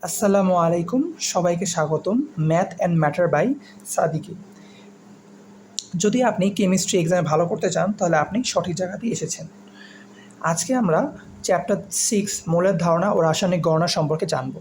আসসালামু আলাইকুম, সবাইকে স্বাগতম ম্যাথ অ্যান্ড ম্যাটার বাই সাদিকে। যদি আপনি কেমিস্ট্রি এক্সামে ভালো করতে চান তাহলে আপনি সঠিক জায়গাতেই এসেছেন। আজকে আমরা চ্যাপ্টার 6 মৌলের ধারণা ও রাসায়নিক গণনা সম্পর্কে জানব।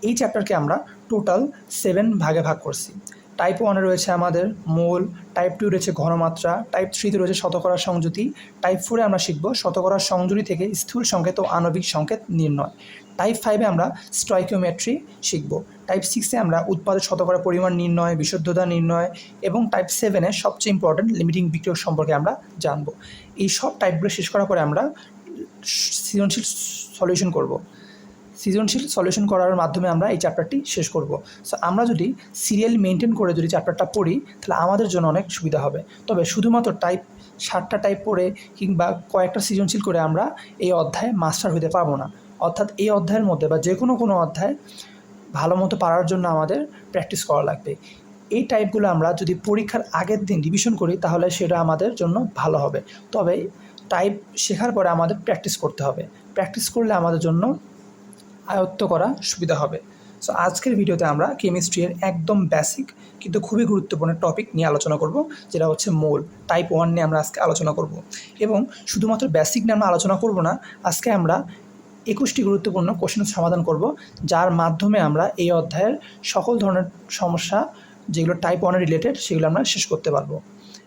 এই চ্যাপ্টারকে আমরা টোটাল 7 ভাগে ভাগ করছি। টাইপ 1-এ রয়েছে আমাদের মৌল, টাইপ 2 রয়েছে ঘনমাত্রা, টাইপ 3-তে রয়েছে শতকরা সংযুতি, টাইপ 4-এ আমরা শিখব শতকরা সংযুতি থেকে স্থূল সংকেত ও আণবিক সংকেত নির্ণয়, টাইপ 5-এ আমরা স্টয়কিওমেট্রি শিখব, টাইপ 6-এ আমরা উৎপাদের শতকরা পরিমাণ নির্ণয়, বিশুদ্ধতা নির্ণয় এবং টাইপ 7-এ সবচেয়ে ইম্পর্ট্যান্ট লিমিটিং বিক্রিয়ক সম্পর্কে আমরা জানব। এই সব টাইপগুলো শেষ করার পরে আমরা সৃজনশীল সলিউশন করব। সৃজনশীল সলিউশন করার মাধ্যমে আমরা এই চ্যাপ্টারটি শেষ করব। সো আমরা যদি সিরিয়াল মেনটেন করে যদি চ্যাপ্টারটা পড়ি তাহলে আমাদের জন্য অনেক সুবিধা হবে। তবে শুধুমাত্র টাইপ 7টা টাইপ পড়ে কিংবা কয়েকটা সৃজনশীল করে আমরা এই অধ্যায়ে মাস্টার হতে পারবো না। অর্থাৎ এই অধ্যায়ের মধ্যে বা যে কোনো অধ্যায় ভালো মতো পারার জন্য আমাদের প্র্যাকটিস করা লাগবে। এই টাইপগুলো আমরা যদি পরীক্ষার আগের দিন রিভিশন করি তাহলে সেটা আমাদের জন্য ভালো হবে। তবে টাইপ শেখার পরে আমাদের প্র্যাকটিস করতে হবে। প্র্যাকটিস করলে আমাদের জন্য আয়ত্ত করা সুবিধা হবে। সো আজকের ভিডিওতে আমরা কেমিস্ট্রির একদম বেসিক কিন্তু খুবই গুরুত্বপূর্ণ টপিক নিয়ে আলোচনা করব, যেটা হচ্ছে মোল। টাইপ 1 নিয়ে আমরা আজকে আলোচনা করব এবং শুধুমাত্র বেসিক নিয়ে আমরা আলোচনা করব না, আজকে আমরা 21টি গুরুত্বপূর্ণ কোশ্চেন সমাধান করব, যার মাধ্যমে আমরা এই অধ্যায়ের সকল ধরনের সমস্যা যেগুলো টাইপ 1-এর রিলেটেড সেগুলো আমরা শেষ করতে পারবো।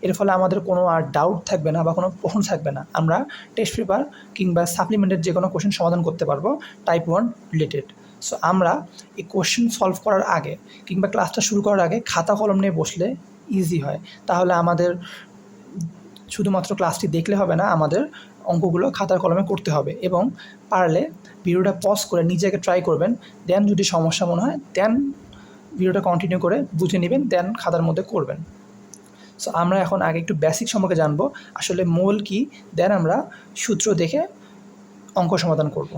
এর ফলে আমাদের কোনো আর ডাউট থাকবে না বা কোনো প্রশ্ন থাকবে না। আমরা টেস্ট পেপার কিংবা সাপ্লিমেন্টের যে কোনো কোশ্চেন সমাধান করতে পারবো টাইপ 1 রিলেটেড। সো আমরা এই কোশ্চেন সলভ করার আগে কিংবা ক্লাসটা শুরু করার আগে খাতা কলম নিয়ে বসলে ইজি হয়। তাহলে আমাদের শুধুমাত্র ক্লাসটি দেখলে হবে না, আমাদের অঙ্কগুলো খাতার কলমে করতে হবে এবং পারলে ভিডিওটা পজ করে নিজেকে ট্রাই করবেন। দেন যদি সমস্যা মনে হয় দেন ভিডিওটা কন্টিনিউ করে বুঝে নেবেন, দেন খাতার মধ্যে করবেন। সো আমরা এখন আগে একটু বেসিক সম্পর্কে জানবো, আসলে মোল কি, দেন আমরা সূত্র দেখে অঙ্ক সমাধান করব।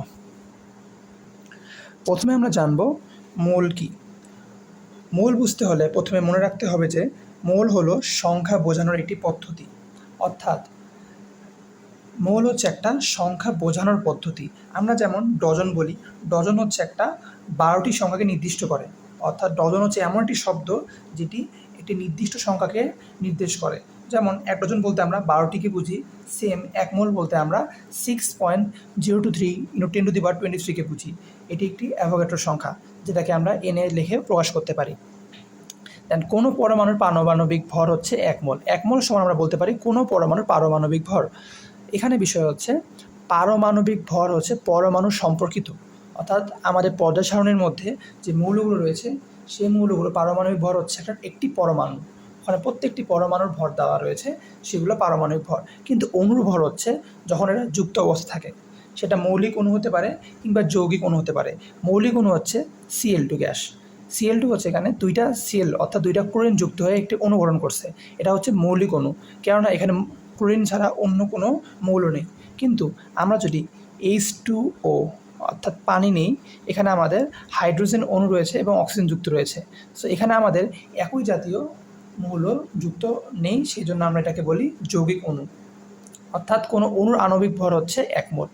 প্রথমে আমরা জানবো মোল কি। মোল বুঝতে হলে প্রথমে মনে রাখতে হবে যে মোল হলো সংখ্যা বোঝানোর একটি পদ্ধতি। অর্থাৎ মোল হচ্ছে একটা সংখ্যা বোঝানোর পদ্ধতি। আমরা যেমন ডজন বলি, ডজন হচ্ছে একটা 12টি সংখ্যাকে নির্দিষ্ট করে। অর্থাৎ ডজন হচ্ছে এমন একটি শব্দ যেটি একটি নির্দিষ্ট সংখ্যাকে নির্দেশ করে। যেমন 1 ডজন বলতে আমরা 12টিকে বুঝি, সেম 1 মোল বলতে আমরা 6.023 × 10⁻23কে বুঝি। এটি একটি অ্যাভোগাড্রো সংখ্যা, যেটাকে আমরা এনে লিখে প্রকাশ করতে পারি। দেন কোনো পরমাণুর পারমাণবিক ভর হচ্ছে 1 মোল। 1 মোল সমান আমরা বলতে পারি কোনো পরমাণুর পারমাণবিক ভর। এখানে বিষয় হচ্ছে পারমাণবিক ভর হচ্ছে পরমাণু সম্পর্কিত, অর্থাৎ আমাদের পর্যায় সারণীর মধ্যে যে মৌলগুলো রয়েছে সেই মৌলগুলো পারমাণবিক ভর হচ্ছে একটি পরমাণু। ওখানে প্রত্যেকটি পরমাণুর ভর দেওয়া রয়েছে, সেগুলো পারমাণবিক ভর। কিন্তু অণুর ভর হচ্ছে যখন এটা যুক্ত অবস্থা থাকে, সেটা মৌলিক অণু হতে পারে কিংবা যৌগিক অণু হতে পারে। মৌলিক অণু হচ্ছে Cl2 গ্যাস। Cl2 হচ্ছে এখানে 2টা Cl অর্থাৎ 2টা ক্লোরিন যুক্ত হয়ে একটি অণু গঠন করছে, এটা হচ্ছে মৌলিক অণু। কেননা এখানে ক্লোরিন ছাড়া অন্য কোনো মৌল নেই। কিন্তু আমরা যদি H2O অর্থাৎ পানি নেই, এখানে আমাদের হাইড্রোজেন অণু রয়েছে এবং অক্সিজেন যুক্ত রয়েছে। সো এখানে আমাদের একই জাতীয় মৌল যুক্ত নেই, সেই জন্য আমরা এটাকে বলি যৌগিক অণু। অর্থাৎ কোনো অণুর আণবিক ভর হচ্ছে 1 মোল।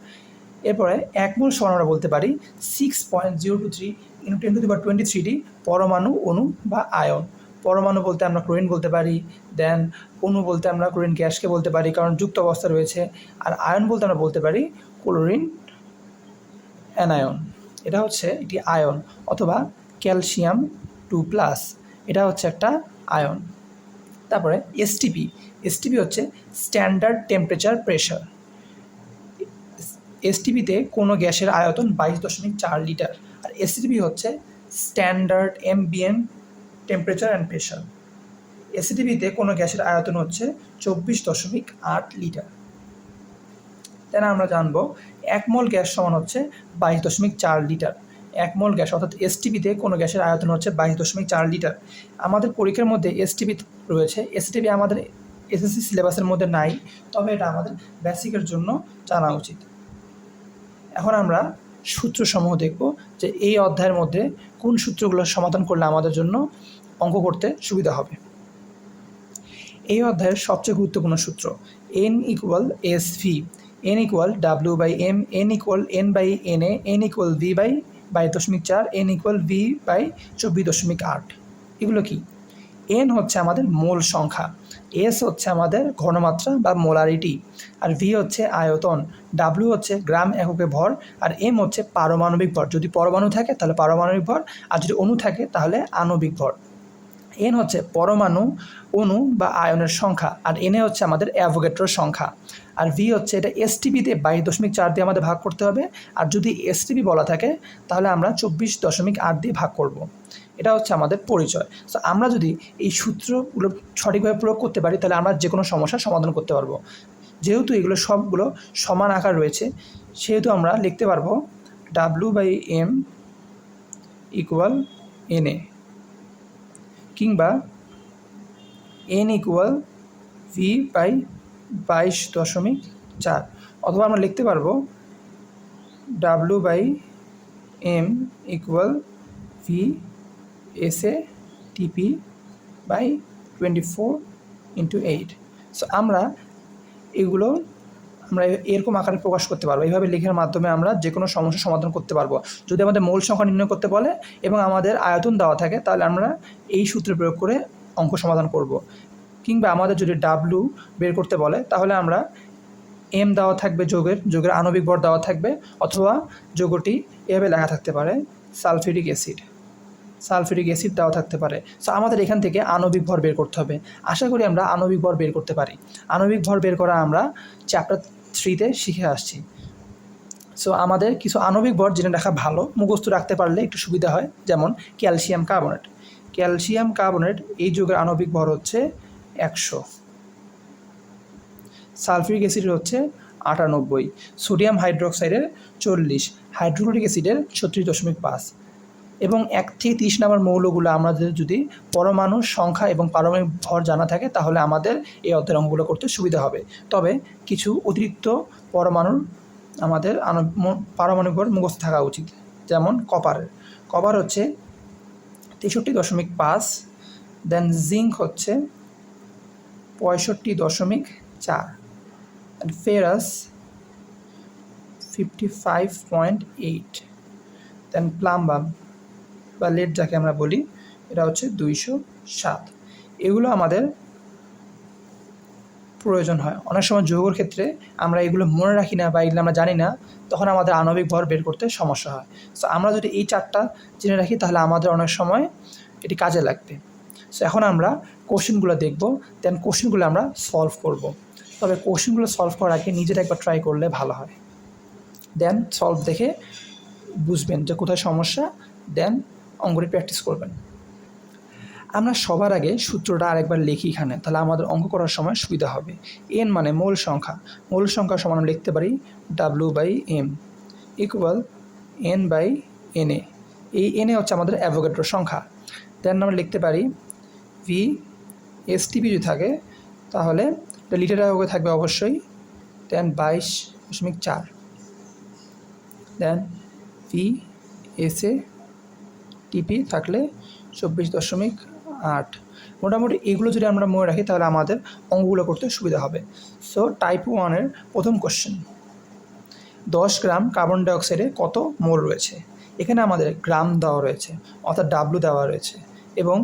এরপরে 1 মোল সমান আমরা বলতে পারি 6.023 × 10⁻23টি পরমাণু, অণু বা আয়ন। পরমাণু বলতে আমরা ক্লোরিন বলতে পারি, দেন অণু বলতে আমরা ক্লোরিন গ্যাসকে বলতে পারি কারণ যুক্ত অবস্থা রয়েছে, আর আয়ন বলতে আমরা বলতে পারি ক্লোরিন অ্যানায়ন। এটা হচ্ছে একটি আয়ন, অথবা ক্যালসিয়াম 2+, এটা হচ্ছে একটা আয়ন। তারপরে এসটিপি। এসটিপি হচ্ছে স্ট্যান্ডার্ড টেম্পারেচার প্রেশার। এসটিপিতে কোনো গ্যাসের আয়তন 22.4 লিটার, আর এসটিপি হচ্ছে standard MBM temperature and pressure. এসটিপিতে কোনো গ্যাসের আয়তন হচ্ছে 24.8 লিটার। তাই আমরা জানবো 1 মোল গ্যাস সমান হচ্ছে 22.4 লিটার। 1 মোল গ্যাস অর্থাৎ এসটিপিতে কোনো গ্যাসের আয়তন হচ্ছে 22.4 লিটার। আমাদের পরীক্ষার মধ্যে এসটিপি রয়েছে, এসটিপি আমাদের এসএসসি সিলেবাসের মধ্যে নাই, তবে এটা আমাদের বেসিকের জন্য জানা উচিত। এখন আমরা সূত্রসমূহ দেখব যে এই অধ্যায়ের মধ্যে কোন সূত্রগুলো সমাধান করলে আমাদের জন্য অঙ্ক করতে সুবিধা হবে। এই অধ্যায়ের সবচেয়ে গুরুত্বপূর্ণ সূত্র N = SV, N = W/M, N = N/Na, N = V/N 22.4, n equal V by 24.8। এগুলো কি? এন হচ্ছে আমাদের মোল সংখ্যা, এস হচ্ছে আমাদের ঘনমাত্রা বা মোলারিটি, আর ভি হচ্ছে আয়তন, ডাব্লিউ হচ্ছে গ্রাম এককে ভর, আর এম হচ্ছে পারমাণবিক ভর। যদি পরমাণু থাকে তাহলে পারমাণবিক ভর, আর যদি অণু থাকে তাহলে আণবিক ভর। এন হচ্ছে পরমাণু, অণু বা আয়নের সংখ্যা, আর এনে হচ্ছে আমাদের অ্যাভোগাড্রোর সংখ্যা, আর ভি হচ্ছে এটা এসটিপিতে 22.4 দিয়ে আমাদের ভাগ করতে হবে, আর যদি এসটিপি বলা থাকে তাহলে আমরা 24.8 দিয়ে ভাগ করব। এটা হচ্ছে আমাদের পরিচয়। সো আমরা যদি এই সূত্রগুলো সঠিকভাবে প্রয়োগ করতে পারি তাহলে আমরা যে কোনো সমস্যার সমাধান করতে পারবো। যেহেতু এগুলো সবগুলো সমান আকার রয়েছে সেহেতু আমরা লিখতে পারবো W/m ইকুয়াল NA, কিংবা n ইকুয়াল V/22.4, অথবা আমরা লিখতে পারবো W/m ইকুয়াল VSATP/24 × 8। সো আমরা এরকম আকারে প্রকাশ করতে পারবো। এইভাবে লেখার মাধ্যমে আমরা যে কোনো সমস্যার সমাধান করতে পারবো। যদি আমাদের মোল সংখ্যা নির্ণয় করতে বলে এবং আমাদের আয়তন দেওয়া থাকে তাহলে আমরা এই সূত্র প্রয়োগ করে অঙ্ক সমাধান করব। কিংবা আমাদের যদি ডাব্লু বের করতে বলে তাহলে আমরা এম দেওয়া থাকবে, যোগের আণবিক ভর দেওয়া থাকবে, অথবা যোগটি এভাবে লেখা থাকতে পারে সালফিউরিক অ্যাসিড দেওয়া থাকতে পারে। সো আমাদের এখান থেকে আণবিক ভর বের করতে হবে। আশা করি আমরা আণবিক ভর বের করতে পারি। আণবিক ভর বের করা আমরা চ্যাপ্টার 3-তে শিখে আসছি। সো আমাদের কিছু আণবিক ভর জেনে রাখা ভালো, মুখস্থ রাখতে পারলে একটু সুবিধা হয়। যেমন ক্যালসিয়াম কার্বনেট এই যৌগের আণবিক ভর হচ্ছে 100, সালফিউরিক অ্যাসিডের হচ্ছে 98, সোডিয়াম হাইড্রোক্সাইডের 40, হাইড্রোক্লোরিক অ্যাসিডের 36.5। এবং 1 থেকে 30 নম্বর মৌলগুলো আমাদের যদি পরমাণু সংখ্যা এবং পারমাণবিক ভর জানা থাকে তাহলে আমাদের এই অধ্যায়ের অঙ্কগুলো করতে সুবিধা হবে। তবে কিছু অতিরিক্ত পরমাণুর আমাদের পারমাণবিক ভর মুখস্থ থাকা উচিত। যেমন কপার হচ্ছে 63.5, দেন জিঙ্ক হচ্ছে 65.4, and ferrous 55.8, দেন প্লাম্বাম বা লেড যাকে আমরা বলি এটা হচ্ছে 207। এগুলো আমাদের প্রয়োজন হয়। অনেক সময় যৌগের ক্ষেত্রে আমরা এগুলো মনে রাখি না বা এগুলো আমরা জানি না, তখন আমাদের আণবিক ভর বের করতে সমস্যা হয়। সো আমরা যদি এই 4টা জেনে রাখি তাহলে আমাদের অনেক সময় এটি কাজে লাগবে। সো এখন আমরা কোশ্চেনগুলো দেখব, দেন কোশ্চেনগুলো আমরা সলভ করব। তবে কোশ্চেনগুলো সলভ করার আগে নিজেরা একবার ট্রাই করলে ভালো হয়। দেন সলভ দেখে বুঝবেন যে কোথায় সমস্যা, দেন অঙ্কটি প্র্যাকটিস করবেন। আমরা সবার আগে সূত্রটা আরেকবার লিখি এখানে, তাহলে আমাদের অঙ্ক করার সময় সুবিধা হবে। এন মানে মোল সংখ্যা সমান লিখতে পারি W/m ইকুয়াল N/Na। এই এনে হচ্ছে আমাদের অ্যাভোগাড্রোর সংখ্যা। দেন আমরা লিখতে পারি VSTP যদি থাকে তাহলে লিটার এককে থাকবে অবশ্যই, দেন 22.4, দেন VSATP থাকলে 24.8। মোটামুটি এগুলো যদি আমরা মনে রাখি তাহলে আমাদের অঙ্কগুলো করতে সুবিধা হবে। সো টাইপ 1-এর প্রথম কোশ্চেন, 10 গ্রাম কার্বন ডাইঅক্সাইডে কত মোল রয়েছে? এখানে আমাদের গ্রাম দেওয়া রয়েছে, অর্থাৎ ডাব্লু দেওয়া রয়েছে, এবং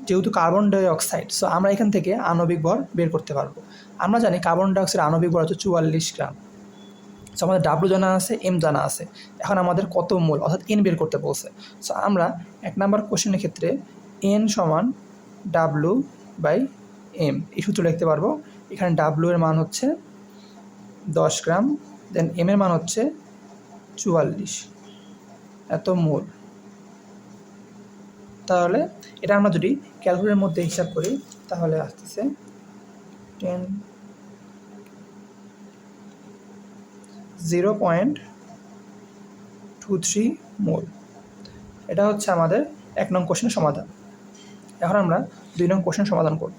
যেহেতু কার্বন ডাইঅক্সাইড সো আমরা এখান থেকে আণবিক ভর বের করতে পারবো। আমরা জানি কার্বন ডাইঅক্সাইড আণবিক ভর হচ্ছে 44 গ্রাম। সো আমাদের ডাব্লু জানা আছে, এম জানা আছে, এখন আমাদের কত মোল অর্থাৎ এন বের করতে বলছে। সো আমরা 1 নম্বর কোশ্চেনের ক্ষেত্রে এন সমান W/m এই সূত্র লিখতে পারবো। এখানে ডাব্লু এর মান হচ্ছে 10 গ্রাম, দেন এম এর মান হচ্ছে 44, এত মোল। তাহলে এটা আমরা যদি ক্যালকুলেটরের মধ্যে হিসাব করি তাহলে আসতেছে 0.23 মোল। এটা হচ্ছে আমাদের 1 নং কোশ্চেনের সমাধান। এখন আমরা 2 নং কোশ্চেন সমাধান করব।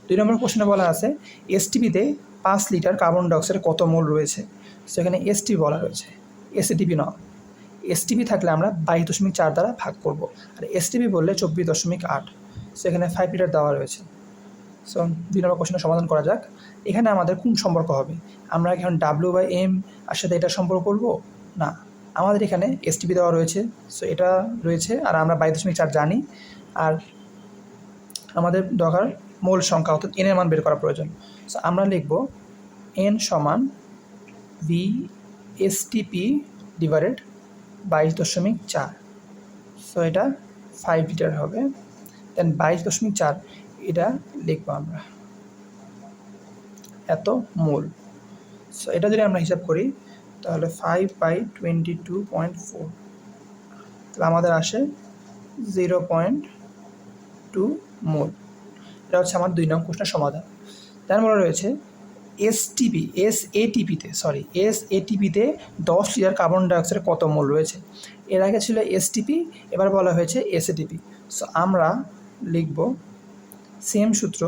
2 নম্বর কোশ্চেনে বলা আছে এসটিপিতে 5 লিটার কার্বন ডাইঅক্সাইডে কত মোল রয়েছে। সেখানে এসটিপি বলা রয়েছে, এসটিপি নয়। এসটিপি থাকলে আমরা 22.4 দ্বারা ভাগ করব, আর এসটিপি বললে 24.8। সেখানে 5 লিটার দেওয়া রয়েছে। সো 2 নম্বর কোশ্চেনের সমাধান করা যাক। এখানে আমাদের কোন সম্পর্ক হবে? আমরা এখন W/m আর সাথে এটা সম্পর্ক করব না, আমাদের এখানে এসটিপি দেওয়া রয়েছে, সো এটা রয়েছে, আর আমরা 22.4 জানি, আর আমাদের দরকার মোল সংখ্যা অর্থাৎ এন এর মান বের করা প্রয়োজন। সো আমরা লিখব এন সমান ভি এসটিপি ডিভাইডেড 22.4। সো এটা 5 লিটার হবে। দেন 22.4 এটা লিখবো আমরা এত মোল। সো এটা যদি আমরা হিসাব করি তাহলে 5/22.4, তাহলে আমাদের আসে 0.2 মোল। এটা হচ্ছে আমার 2 নং প্রশ্নের সমাধান। তার বলা রয়েছে এসএটিপিতে 10 লিটার কার্বন ডাইঅক্সাইডের কত মোল রয়েছে। এর আগে ছিল এসটিপি, এবার বলা হয়েছে এসএটিপি। সো আমরা লিখব সেম সূত্র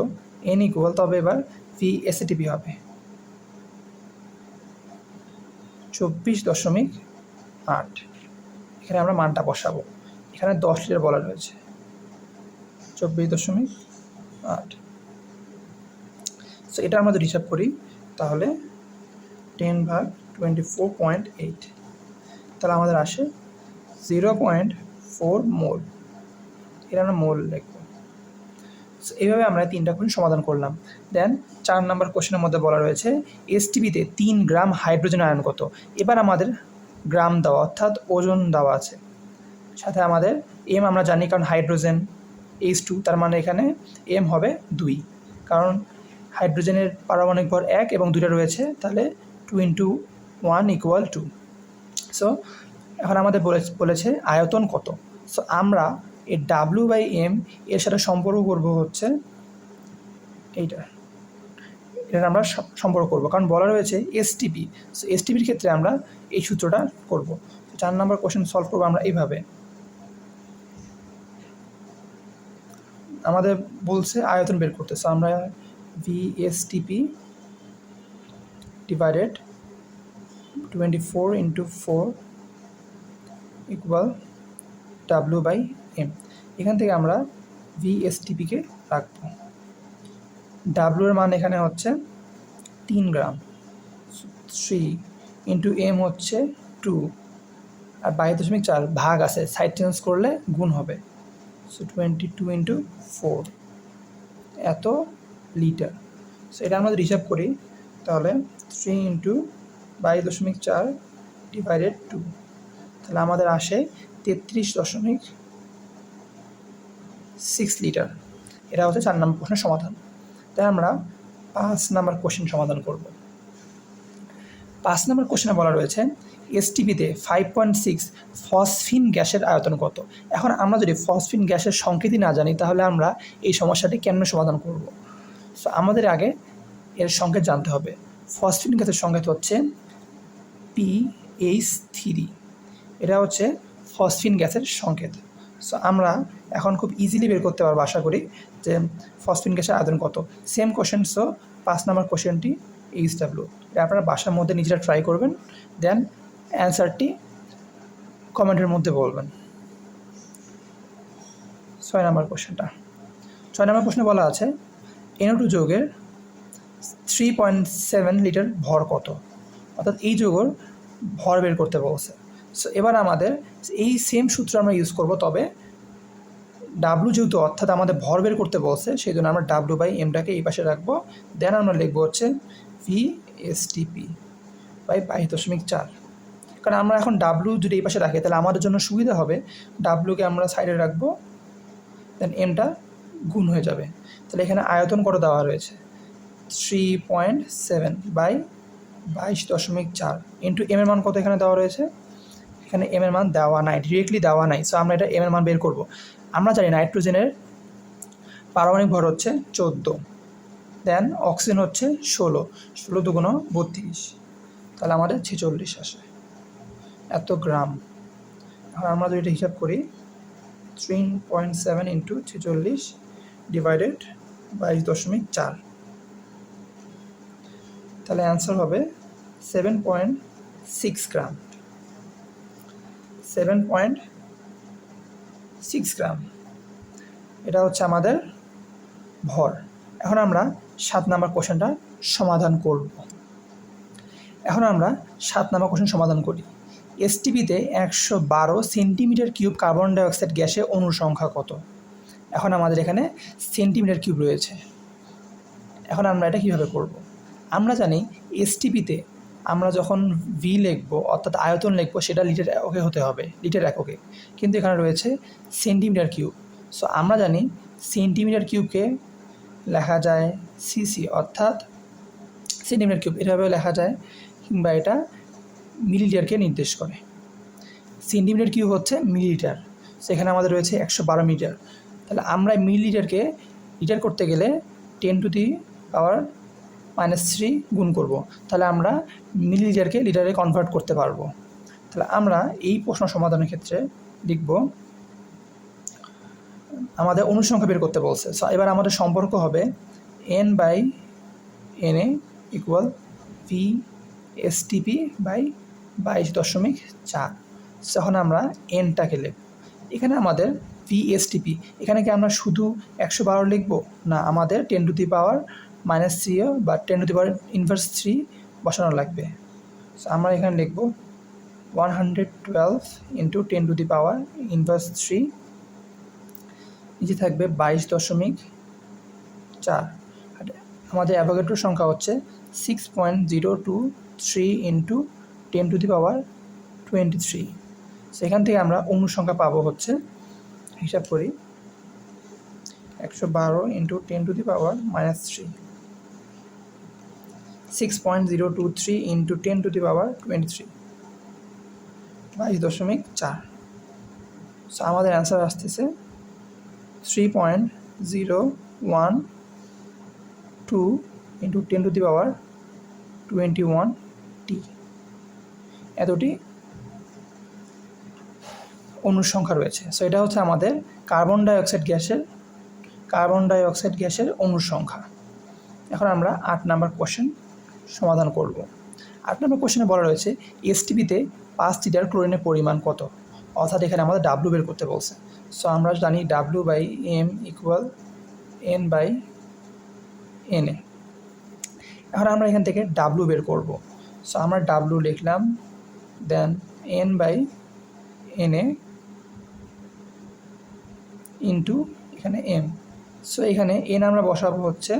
এন ইকুয়াল, তবে এবার ভি এসএটিপি হবে 24.8। এখানে আমরা মানটা বসাবো, এখানে 10 লিটার বলা রয়েছে 24.8। সো এটা আমরা যদি হিসাব করি তাহলে 10/24.8, তাহলে আমাদের আসে 0.4 মোল। এটা আমরা মোল লিখব। সো এইভাবে আমরা 3টা কোশ্চেন সমাধান করলাম। দেন 4 নম্বর কোশ্চেনের মধ্যে বলা রয়েছে এসটিপিতে 3 গ্রাম হাইড্রোজেন আয়ন কত। এবার আমাদের গ্রাম দেওয়া অর্থাৎ ওজন দেওয়া আছে, সাথে আমাদের এম আমরা জানি, কারণ হাইড্রোজেন H2, তার মানে এখানে এম হবে 2, কারণ হাইড্রোজেনের পারমাণবিক ভর 1 এবং 2টা রয়েছে, তাহলে 2 × 1 = 2। সো এখন আমাদের বলেছে আয়তন কত। সো আমরা এই W/M এর সাথে সম্পর্ক করব হচ্ছে এটা আমরা সম্পর্ক করব, কারণ বলা রয়েছে এসটিপি। সো এসটিপির ক্ষেত্রে আমরা এই সূত্রটা করব। 4 নম্বর কোশ্চেন সলভ করবো আমরা এইভাবে। আমাদের বলছে আয়তন বের করতে, সো আমরা VSTP ডিভাইডেড 24 × 4 = W/M। এখান থেকে আমরা VSTPকে রাখবো। W এর মান এখানে হচ্ছে 3 গ্রাম, 3 × M হচ্ছে 2, আর 22.4 ভাগ আছে, সাইড চেঞ্জ করলে গুণ হবে। সো 22 × 4 এত লিটার। সো এটা আমরা যদি হিসাব করি তাহলে 3 × 22.4 ডিভাইডেড 2, তাহলে আমাদের আসে 33.6 লিটার। এটা হচ্ছে 4 নম্বর প্রশ্নের সমাধান। তাই আমরা 5 নম্বর কোশ্চেন সমাধান করব। 5 নম্বর কোশ্চেনে বলা রয়েছে এসটিপিতে 5.6 ফসফিন গ্যাসের আয়তন কত। এখন আমরা যদি ফসফিন গ্যাসের সংকেতই না জানি তাহলে আমরা এই সমস্যাটি কেমনে সমাধান করব। সো আমাদের আগে এর সংকেত জানতে হবে। ফসফিন গ্যাসের সংকেত হচ্ছে PH3, এটা হচ্ছে ফসফিন গ্যাসের সংকেত। সো আমরা এখন খুব ইজিলি বের করতে পারবো আশা করি যে ফসফিন গ্যাসের আয়তন কত। সেম কোশ্চেন, সো 5 নম্বর কোশ্চেনটি HW। এটা আপনারা বাসার মধ্যে নিজেরা ট্রাই করবেন, দেন অ্যান্সারটি কমেন্টের মধ্যে বলবেন। 6 নম্বর কোশ্চেনটা। 6 নম্বর প্রশ্নে বলা আছে NO2 যৌগের 3.7 লিটার ভর কত, অর্থাৎ এই যৌগের ভর বের করতে বলছে। সো এবার আমাদের এই সেম সূত্র আমরা ইউজ করব, তবে W যেহেতু অর্থাৎ আমাদের ভর বের করতে বলছে, সেই জন্য আমরা W/Mটাকে এই পাশে রাখবো। দেন আমরা লিখবো হচ্ছে VSTP/22.4, কারণ আমরা এখন W যদি এই পাশে রাখি তাহলে আমাদের জন্য সুবিধা হবে। Wকে আমরা সাইডে রাখবো, দেন Mটা গুণ হয়ে যাবে। তাহলে এখানে আয়তন কত দেওয়া রয়েছে 3.7/22.4 ইন্টু M এর মান কত এখানে দেওয়া রয়েছে। এখানে M এর মান দেওয়া নাই, ডিরেক্টলি দেওয়া নাই। সো আমরা এটা M এর মান বের করব। আমরা জানি নাইট্রোজেনের পারমাণবিক ভর হচ্ছে 14, দেন অক্সিজেন হচ্ছে 16, 16 × 2 = 32, তাহলে আমাদের 46 আসে এত গ্রাম। আর আমরা যদি এটা হিসাব করি 3.7 × 46 ডিভাইডেড 22.4, তাহলে অ্যান্সার হবে 7.6 গ্রাম। 7.6 গ্রাম এটা হচ্ছে আমাদের ভর। এখন আমরা 7 নম্বর কোশ্চেনটা সমাধান করব। এখন আমরা 7 নম্বর কোশ্চেন সমাধান করি। এসটিপিতে 112 সেন্টিমিটার কিউব কার্বন ডাইঅক্সাইড গ্যাসের অণুর সংখ্যা কত? এখন আমাদের এখানে সেন্টিমিটার কিউব রয়েছে। এখন আমরা এটা কীভাবে করব? আমরা জানি এসটিপিতে আমরা যখন ভি লিখব অর্থাৎ আয়তন লিখব সেটা লিটার এককে হতে হবে, লিটার এককে, কিন্তু এখানে রয়েছে সেন্টিমিটার কিউব। সো আমরা জানি সেন্টিমিটার কিউবকে লেখা যায় সিসি অর্থাৎ সেন্টিমিটার কিউব, এভাবেও লেখা যায়, কিংবা এটা মিলিলিটারকে নির্দেশ করে। সেন্টিমিটার কিউব হচ্ছে মিলিলিটার, সেখানে আমাদের রয়েছে 112 মিটার। তাহলে আমরা মিলিলিটারকে লিটার করতে গেলে 10⁻³ গুণ করব, তাহলে আমরা মিলিলিটারকে লিটারে কনভার্ট করতে পারবো। তাহলে আমরা এই প্রশ্ন সমাধানের ক্ষেত্রে লিখব, আমাদের অনুসংখ্যা বের করতে বলছে। সো এবার আমাদের সম্পর্ক হবে N/Na ইকুয়াল VSTP/22.4। তখন আমরা এনটাকে লিখব। এখানে আমাদের VSTP, এখানে কি আমরা শুধু 112 লিখব? না, আমাদের 10⁻³ বা 10⁻³ বসানো লাগবে। সো আমরা এখানে লিখব 112 × 10⁻³ নিচে থাকবে 22.4। আমাদের অ্যাভোগাড্রোর সংখ্যা হচ্ছে 6.023 × 10⁻23। সেখান থেকে আমরা অণুর সংখ্যা পাবো হচ্ছে, হিসাব করি, 112 × 10⁻³ 6.023 × 10⁻23 22.4। সো আমাদের অ্যান্সার আসতেছে 3.012 × 10⁻21t। এতটি অণুর সংখ্যা রয়েছে। সো এটা হচ্ছে আমাদের কার্বন ডাইঅক্সাইড গ্যাসের অণুর সংখ্যা। এখন আমরা 8 নম্বর কোশ্চেন সমাধান করব। 8 নম্বর কোশ্চেনে বলা রয়েছে এসটিপিতে 5 লিটার ক্লোরিনের পরিমাণ কত? অর্থাৎ এখানে আমাদের ডাব্লু বের করতে বলছে। সো আমরা জানি W/M = N/Na। এখন আমরা এখান থেকে ডাব্লু বের করব। সো আমরা ডাব্লু লিখলাম, দেন N/Na ইন্টু এখানে M। সো এখানে N আমরা বসাবো হচ্ছে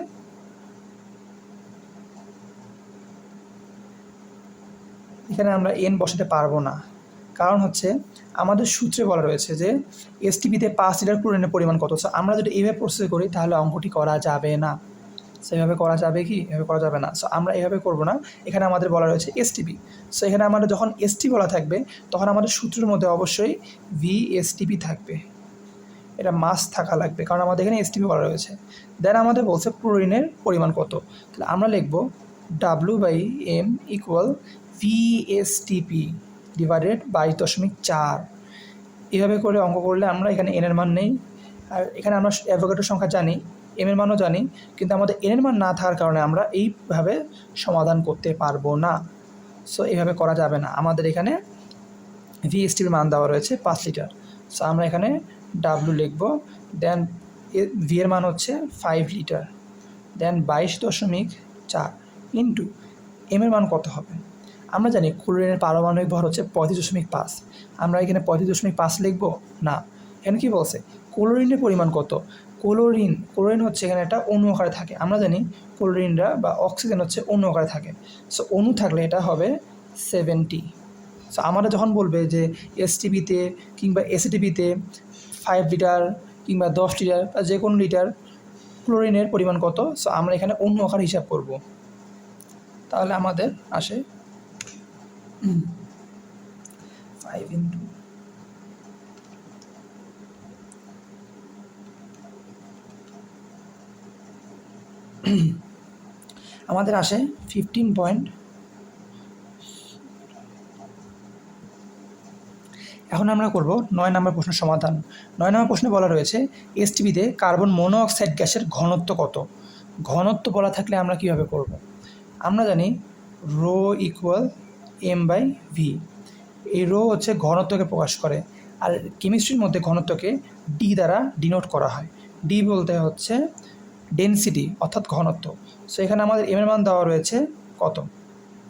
এখানে আমরা N বসাতে পারবো না, কারণ হচ্ছে আমাদের সূত্রে বলা রয়েছে যে এসটিপিতে 5 লিটার ক্লোরিনের পরিমাণ কত। সো আমরা যদি এইভাবে প্রসেস করি তাহলে অঙ্কটি করা যাবে না। সেভাবে করা যাবে কি? এভাবে করা যাবে না। সো আমরা এভাবে করব না, এখানে আমাদের বলা রয়েছে এসটিপি। সো এখানে আমাদের যখন এসটি বলা থাকবে তখন আমাদের সূত্রের মধ্যে অবশ্যই VSTP থাকবে, এটা মাস্ট থাকা লাগবে, কারণ আমাদের এখানে এসটিপি বলা রয়েছে। দেন আমাদের বলছে ক্লোরিনের পরিমাণ কত, তাহলে আমরা লিখব W/M = VSTP/22.4। এভাবে করে অঙ্ক করলে আমরা এখানে এনের মান নেই, আর এখানে আমরা অ্যাভোগাড্রোর সংখ্যা জানি, এম এর মানও জানি, কিন্তু আমাদের এনের মান না থাকার কারণে আমরা এইভাবে সমাধান করতে পারবো না। সো এইভাবে করা যাবে না। আমাদের এখানে VSTPর মান দেওয়া রয়েছে 5 লিটার। সো আমরা এখানে ডাব্লু লিখব, দেন ভি এর মান হচ্ছে 5 লিটার, দেন 22.4 ইন্টু এম এর মান কত হবে? আমরা জানি ক্লোরিনের পারমাণবিক ভর হচ্ছে 35.5। আমরা এখানে 35.5 লিখব না, এখানে কী বলছে ক্লোরিনের পরিমাণ কত? ক্লোরিন হচ্ছে এখানে একটা অণু আকারে থাকে। আমরা জানি ক্লোরিনরা বা অক্সিজেন হচ্ছে অণু আকারে থাকে। সো অণু থাকলে এটা হবে 70। সো আমরা যখন বলবে যে এসটিপিতে কিংবা এসিটিপিতে 5 লিটার কিংবা 10 লিটার বা যে কোনো লিটার ক্লোরিনের পরিমাণ কত, সো আমরা এখানে অণু আকার হিসাব করব। তাহলে আমাদের আসে 5 ইন্টু আমাদের আসে 15 পয়েন্ট। এখন আমরা করব 9 নম্বর প্রশ্নের সমাধান। 9 নম্বর প্রশ্নে বলা রয়েছে এসটিপিতে কার্বন মনোঅক্সাইড গ্যাসের ঘনত্ব কত? ঘনত্ব বলা থাকলে আমরা কীভাবে করব? আমরা জানি রো ইকুয়াল M/V। এই রো হচ্ছে ঘনত্বকে প্রকাশ করে, আর কেমিস্ট্রির মধ্যে ঘনত্বকে ডি দ্বারা ডিনোট করা হয়। ডি বলতে হচ্ছে ডেনসিটি অর্থাৎ ঘনত্ব। সো এখানে আমাদের এম এর মান দেওয়া রয়েছে কত?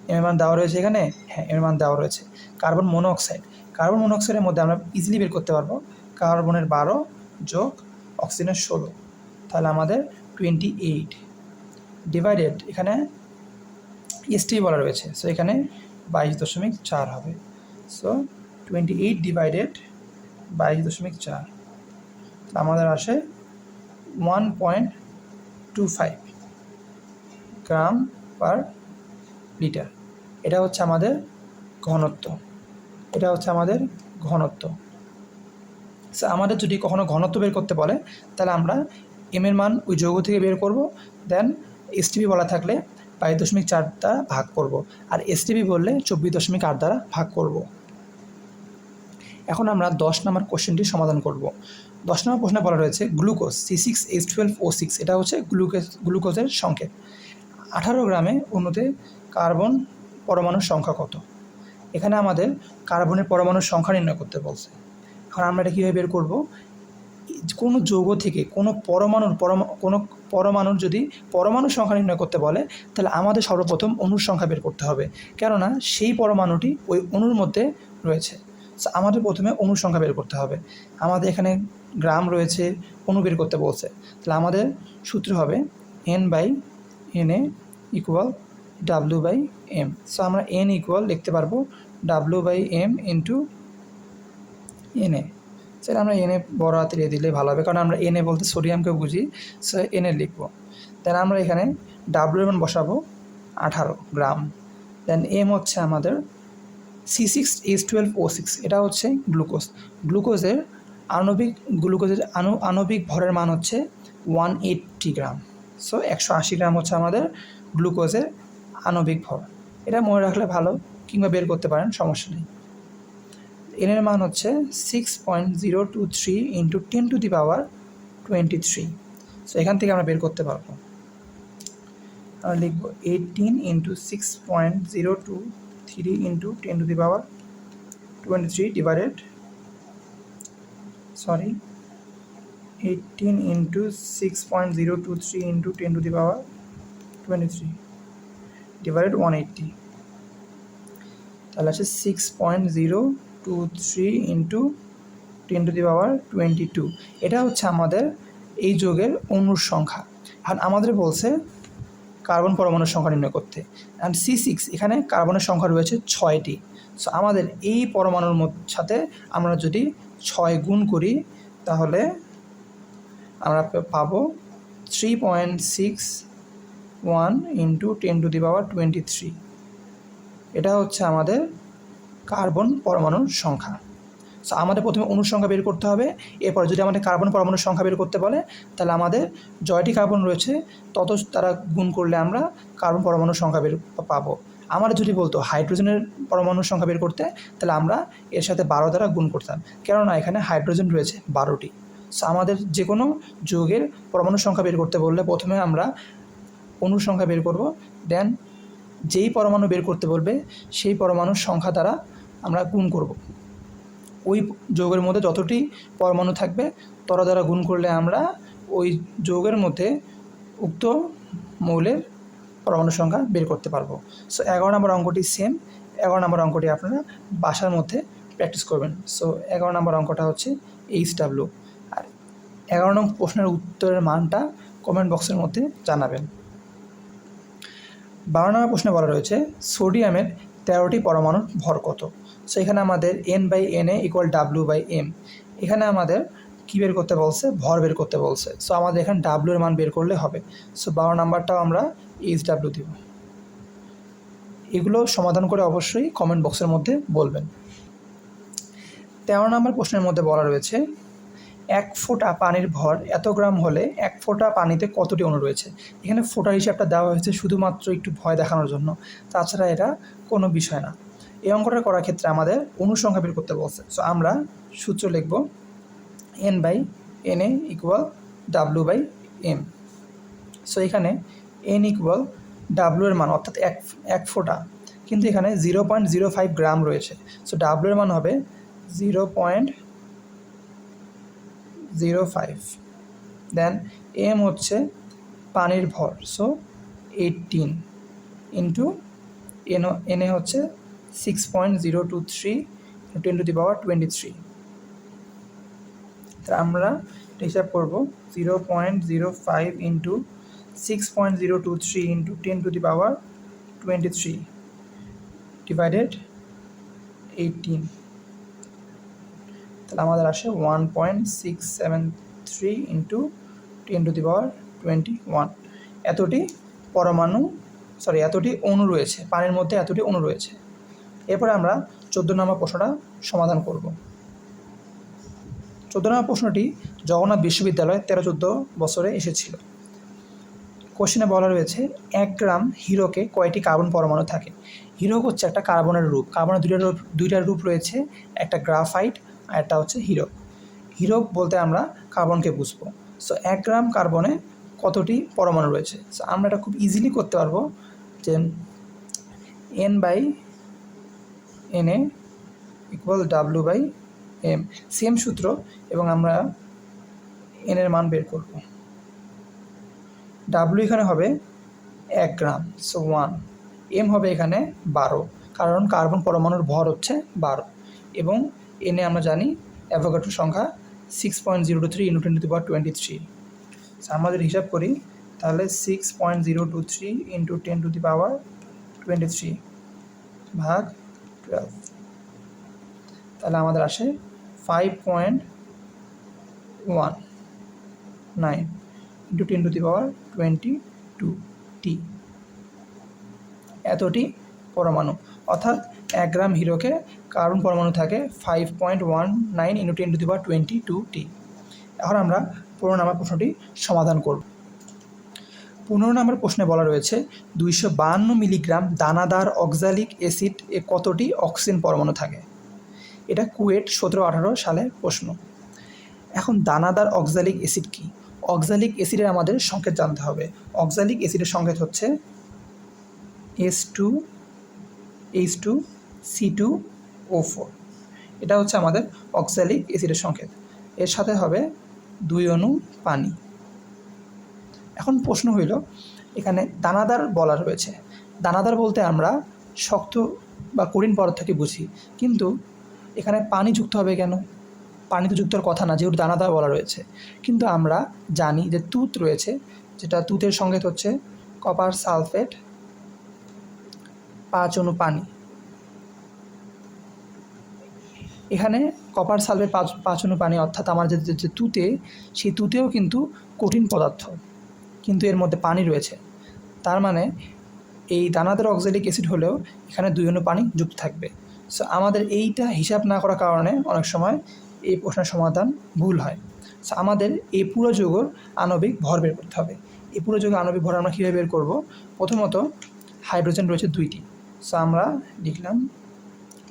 এম এর মান দেওয়া রয়েছে এখানে, হ্যাঁ এম এর মান দেওয়া রয়েছে। কার্বন মনোক্সাইডের মধ্যে আমরা ইজিলি বের করতে পারবো কার্বনের 12 যোগ অক্সিজেনের 16, তাহলে আমাদের 28 ডিভাইডেড, এখানে এসটি বলা রয়েছে, সো এখানে 22.4 হবে। সো 28 ডিভাইডেড 22.4, আমাদের আসে 1.25 গ্রাম পার লিটার। এটা হচ্ছে আমাদের ঘনত্ব। সো আমাদের যদি কখনো ঘনত্ব বের করতে বলে তাহলে আমরা এম এর মান ওই যৌগ থেকে বের করব, দেন এসটিপি বলা থাকলে 22.4 দ্বারা ভাগ করব, আর এসটিপি বললে 24.8 দ্বারা ভাগ করব। এখন আমরা 10 নম্বর কোশ্চেনটি সমাধান করব। 10 নম্বর প্রশ্নে বলা রয়েছে গ্লুকোজ C6H12O6, এটা হচ্ছে গ্লুকোজের সংকেত। 18 গ্রামে অণুতে কার্বন পরমাণুর সংখ্যা কত? এখানে আমাদের কার্বনের পরমাণুর সংখ্যা নির্ণয় করতে বলছে। এখন আমরা এটা কীভাবে বের করব? কোনো যৌগ থেকে কোনো পরমাণুর যদি পরমাণুর সংখ্যা নির্ণয় করতে বলে তাহলে আমাদের সর্বপ্রথম অণুর সংখ্যা বের করতে হবে, কেননা সেই পরমাণুটি ওই অণুর মধ্যে রয়েছে। আমাদের প্রথমে অণুর সংখ্যা বের করতে হবে। আমাদের এখানে গ্রাম রয়েছে, অণু বের করতে বলছে, তাহলে আমাদের সূত্র হবে N/Na ইকুয়াল W/m। সো আমরা N ইকুয়াল লিখতে পারবো W/m ইন্টু Na। সেটা আমরা এনে বড় হাতের এ দিলে ভালো হবে, কারণ আমরা এনে বলতে সোডিয়ামকে বুঝি, সো এনে লিখবো। দেন আমরা এখানে ডাব্লিউ এর মান বসাবো 18 গ্রাম। দেন এম হচ্ছে আমাদের C6H12O6, এটা হচ্ছে গ্লুকোজের আণবিক ভরের মান হচ্ছে 180 গ্রাম। সো 180 গ্রাম হচ্ছে আমাদের গ্লুকোজের আণবিক ভর। এটা মনে রাখলে ভালো, কিংবা বের করতে পারেন, সমস্যা নেই। এন এর মান হচ্ছে 6.023 ইন্টু 10⁻23। সো এখান থেকে আমরা বের করতে পারবো। আমরা লিখব 18 into 6.023 into 10⁻23 divided 18 into 6.023 into 10⁻23 divided 180, তাহলে আছে 6.023 ইন্টু 10⁻22। এটা হচ্ছে আমাদের এই যৌগের অণুর সংখ্যা। এখন আমাদের বলছে কার্বন পরমাণুর সংখ্যা নির্ণয় করতে, অ্যান্ড C6 এখানে কার্বনের সংখ্যা রয়েছে 6টি। সো আমাদের এই পরমাণুর সাথে আমরা যদি 6 গুণ করি তাহলে আমরা পাবো 3.61 ইন্টু 10⁻23। এটা হচ্ছে আমাদের কার্বন পরমাণুর সংখ্যা। সো আমাদের প্রথমে অণুর সংখ্যা বের করতে হবে, এরপর যদি আমাদের কার্বন পরমাণুর সংখ্যা বের করতে বলে তাহলে আমাদের জয়টি কার্বন রয়েছে তত তারা গুণ করলে আমরা কার্বন পরমাণুর সংখ্যা বের পাবো। আমরা যদি বলতো হাইড্রোজেনের পরমাণুর সংখ্যা বের করতে, তাহলে আমরা এর সাথে 12 দ্বারা গুণ করতাম, কেননা এখানে হাইড্রোজেন রয়েছে 12টি। সো আমাদের যে কোনো যৌগের পরমাণুর সংখ্যা বের করতে বললে প্রথমে আমরা অণুর সংখ্যা বের করব, দেন যেই পরমাণু বের করতে বলবে সেই পরমাণুর সংখ্যা দ্বারা আমরা গুণ করব। ওই যৌগের মধ্যে যতটি পরমাণু থাকবে তত দ্বারা গুণ করলে আমরা ওই যৌগের মধ্যে উক্ত মৌলের পরমাণু সংখ্যা বের করতে পারবো। সো 11 নম্বর অঙ্কটি সেম। 11 নম্বর অঙ্কটি আপনারা বাসার মধ্যে প্র্যাকটিস করবেন। সো 11 নম্বর অঙ্কটা হচ্ছে HW, আর 11 নম্বর প্রশ্নের উত্তরের মানটা কমেন্ট বক্সের মধ্যে জানাবেন। 12 নম্বর প্রশ্নে বলা রয়েছে সোডিয়ামের 13টি পরমাণুর ভর কত? সো এখানে আমাদের N/Na ইকুয়াল W/m। এখানে আমাদের কী বের করতে বলছে? ভর বের করতে বলছে। সো আমাদের এখানে W এর মান বের করলে হবে। সো 12 নাম্বারটাও আমরা HW দিব। এগুলো সমাধান করে অবশ্যই কমেন্ট বক্সের মধ্যে বলবেন। 13 নম্বর প্রশ্নের মধ্যে বলা রয়েছে 1 ফোঁটা পানির ভর এত গ্রাম হলে 1 ফোঁটা পানিতে কতটি অণু রয়েছে? এখানে ফোঁটার হিসাবটা দেওয়া হয়েছে শুধুমাত্র একটু ভয় দেখানোর জন্য, তাছাড়া এটা কোনো বিষয় না। এই অঙ্কটা করার ক্ষেত্রে আমাদের অণু সংখ্যা বের করতে বলছে। সো আমরা সূত্র লিখব N/Na ইকুয়াল W/m। সো এখানে N ইকুয়াল W এর মান অর্থাৎ এক ফোঁটা, কিন্তু এখানে 0.05 গ্রাম রয়েছে। সো W এর মান হবে 0.05। দেন M হচ্ছে পানির ভর, সো 18 ইন্টু এনে হচ্ছে 6.023 10⁻23। তাহলে আমরা হিসাব করব 0.05 ইন্টু 6.023 ইন্টু 10⁻23 ডিভাইডেড 18। তাহলে আমাদের আসে 1.673 ইন্টু 10⁻21। এতটি অণু রয়েছে, পানির মধ্যে এতটি অণু রয়েছে। এরপরে আমরা 14 নম্বর প্রশ্নটা সমাধান করব। 14 নম্বর প্রশ্নটি জগন্নাথ বিশ্ববিদ্যালয়ে 13-14 বছরে এসেছিল। কোশ্চেনে বলা রয়েছে 1 গ্রাম হিরোকে কয়টি কার্বন পরমাণু থাকে। হিরো হচ্ছে একটা কার্বনের রূপ। কার্বনের দুইটা রূপ রয়েছে, একটা গ্রাফাইট আর একটা হচ্ছে হিরো। হিরো বলতে আমরা কার্বনকে বুঝবো। সো 1 গ্রাম কার্বনে কতটি পরমাণু রয়েছে। সো আমরা এটা খুব ইজিলি করতে পারবো যে N/Na ইকুয়াল W/m, সেম সূত্র, এবং আমরা n এর মান বের করব। W এখানে হবে 1 গ্রাম, সো 1। m হবে এখানে 12, কারণ কার্বন পরমাণুর ভর হচ্ছে 12, এবং Na আমরা জানি অ্যাভোগাড্রো সংখ্যা 6.023 ইন্টু 10⁻23। আমাদের হিসাব করি, তাহলে 6.023 ইন্টু 10⁻23 ভাগ 12, তাহলে আমাদের আসে 5.19 ইন্টু 10⁻22 টি। এতটি পরমাণু, অর্থাৎ 1 গ্রাম হিরোকে কার্বন পরমাণু থাকে 5.19 ইন্টু 10⁻22 টি। এখন আমরা 15 নম্বর প্রশ্নটি সমাধান করব। 15 নম্বর প্রশ্নে বলা রয়েছে 252 মিলিগ্রাম দানাদার অক্সালিক অ্যাসিড এ কতটি অক্সিজেন পরমাণু থাকে। এটা কুয়েট 17-18 সালের প্রশ্ন। এখন দানাদার অক্সালিক অ্যাসিড কি? অক্সালিক অ্যাসিডের আমাদের সংকেত জানতে হবে। অক্সালিক অ্যাসিডের সংকেত হচ্ছে H2H2C2O4। এটা হচ্ছে আমাদের অক্সালিক অ্যাসিডের সংকেত। এর সাথে হবে 2 অণু পানি। এখন প্রশ্ন হইল, এখানে দানাদার বলা রয়েছে। দানাদার বলতে আমরা শক্ত বা কঠিন পদার্থকে বুঝি, কিন্তু এখানে পানি যুক্ত হবে কেন? পানি তো যুক্তর কথা না, যেহেতু দানাদার বলা রয়েছে। কিন্তু আমরা জানি যে তুঁত রয়েছে, যেটা তুঁতের সংকেত হচ্ছে কপার সালফেট 5 অণু পানি। এখানে কপার সালফেট 5 অণু পানি, অর্থাৎ আমার যে তুঁতে, সেই তুঁতেও কিন্তু কঠিন পদার্থ, কিন্তু এর মধ্যে পানি রয়েছে। তার মানে এই দানাদার অক্সালিক অ্যাসিড হলেও এখানে 2 অণু পানি যুক্ত থাকবে। সো আমাদের এইটা হিসাব না করার কারণে অনেক সময় এই প্রশ্নের সমাধান ভুল হয়। সো আমাদের এই পুরো যৌগের আণবিক ভর বের করতে হবে। এই পুরো যৌগের আণবিক ভর আমরা কীভাবে বের করব? প্রথমত হাইড্রোজেন রয়েছে 2টি, সো আমরা লিখলাম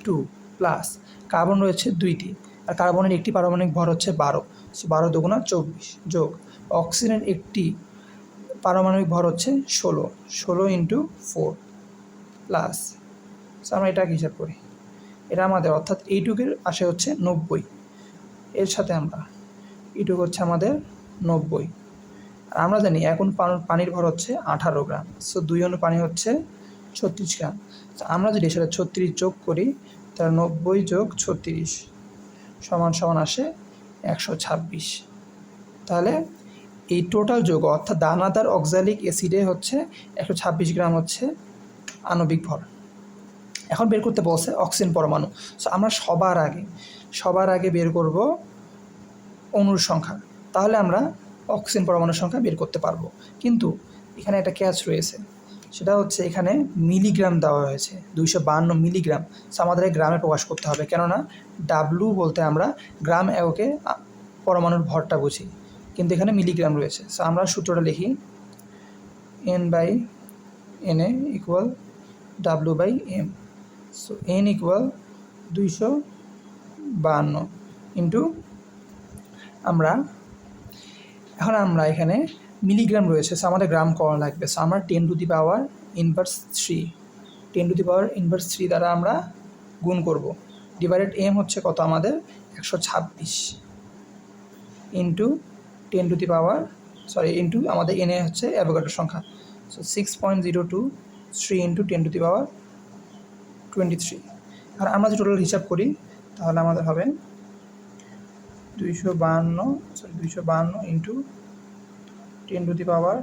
2 প্লাস কার্বন রয়েছে 2টি, আর কার্বনের একটি পারমাণবিক ভর হচ্ছে 12, সো 12 দুগুণা 24 যোগ অক্সিজেনের একটি পারমাণবিক ভর হচ্ছে 16 ইন্টু 4 প্লাস, সো আমরা এটাকে হিসাব করি, এটা আমাদের, অর্থাৎ এইটুকের আসে হচ্ছে 90, এর সাথে আমরা এইটুকু হচ্ছে আমাদের 90। আর আমরা জানি এখন পানির ভর হচ্ছে 18 গ্রাম, সো 2 অণু পানি হচ্ছে 36 গ্রাম। আমরা যদি এর সাথে 36 যোগ করি, তাহলে 90 যোগ 36 সমান সমান আসে 126। তাহলে এই টোটাল যৌগ, অর্থাৎ দানাদার অক্সালিক অ্যাসিডে হচ্ছে 126 গ্রাম হচ্ছে আণবিক ভর। এখন বের করতে বলছে অক্সিজেন পরমাণু। সো আমরা সবার আগে বের করব অণুর সংখ্যা, তাহলে আমরা অক্সিজেন পরমাণুর সংখ্যা বের করতে পারবো। কিন্তু এখানে একটা ক্যাচ রয়েছে, সেটা হচ্ছে এখানে মিলিগ্রাম দেওয়া হয়েছে, 252 মিলিগ্রাম। সো আমাদের গ্রামে প্রকাশ করতে হবে, কেননা ডাব্লু বলতে আমরা গ্রাম এককে পরমাণুর ভরটা বুঝি, কিন্তু এখানে মিলিগ্রাম রয়েছে। সো আমরা সূত্রটা লিখি, N/Na equal W/m। So N equal 252 into আমরা এখানে মিলিগ্রাম রয়েছে, সো আমাদের গ্রাম করা লাগবে। সো আমরা 10⁻⁻³ দ্বারা আমরা গুণ করব, ডিভাইডেড m হচ্ছে কত আমাদের 126 ইন্টু ইন্টু আমাদের Na হচ্ছে অ্যাভোগাড্রো সংখ্যা। So 6.023 into 23। আর আমরা যদি টোটাল হিসাব করি তাহলে আমাদের হবে 252 ইন্টু 10⁻³